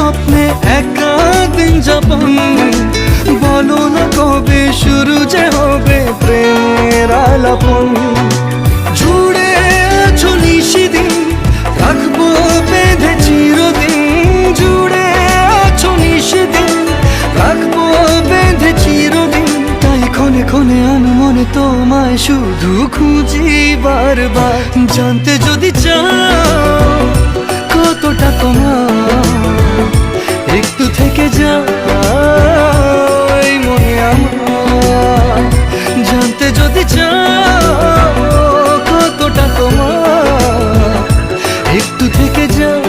স্বপ্নে একা দিন যাপন, বলো না কবে শুরু যে হবে প্রেমের আলাপন। জুড়ে আছো নিশিদিন, রাখবো বেঁধে চিরদিন। জুড়ে আছো নিশিদিন, রাখবো বেঁধে চিরদিন। তাই ক্ষণে ক্ষণে আনমনে তোমায় শুধু খুঁজি বারবার। জানতে যদি চাও কতটা তোমার, একটু থেকে যাও এই মনে আমার। জানতে যদি চাও কতটা তোমার, একটু থেকে যাও।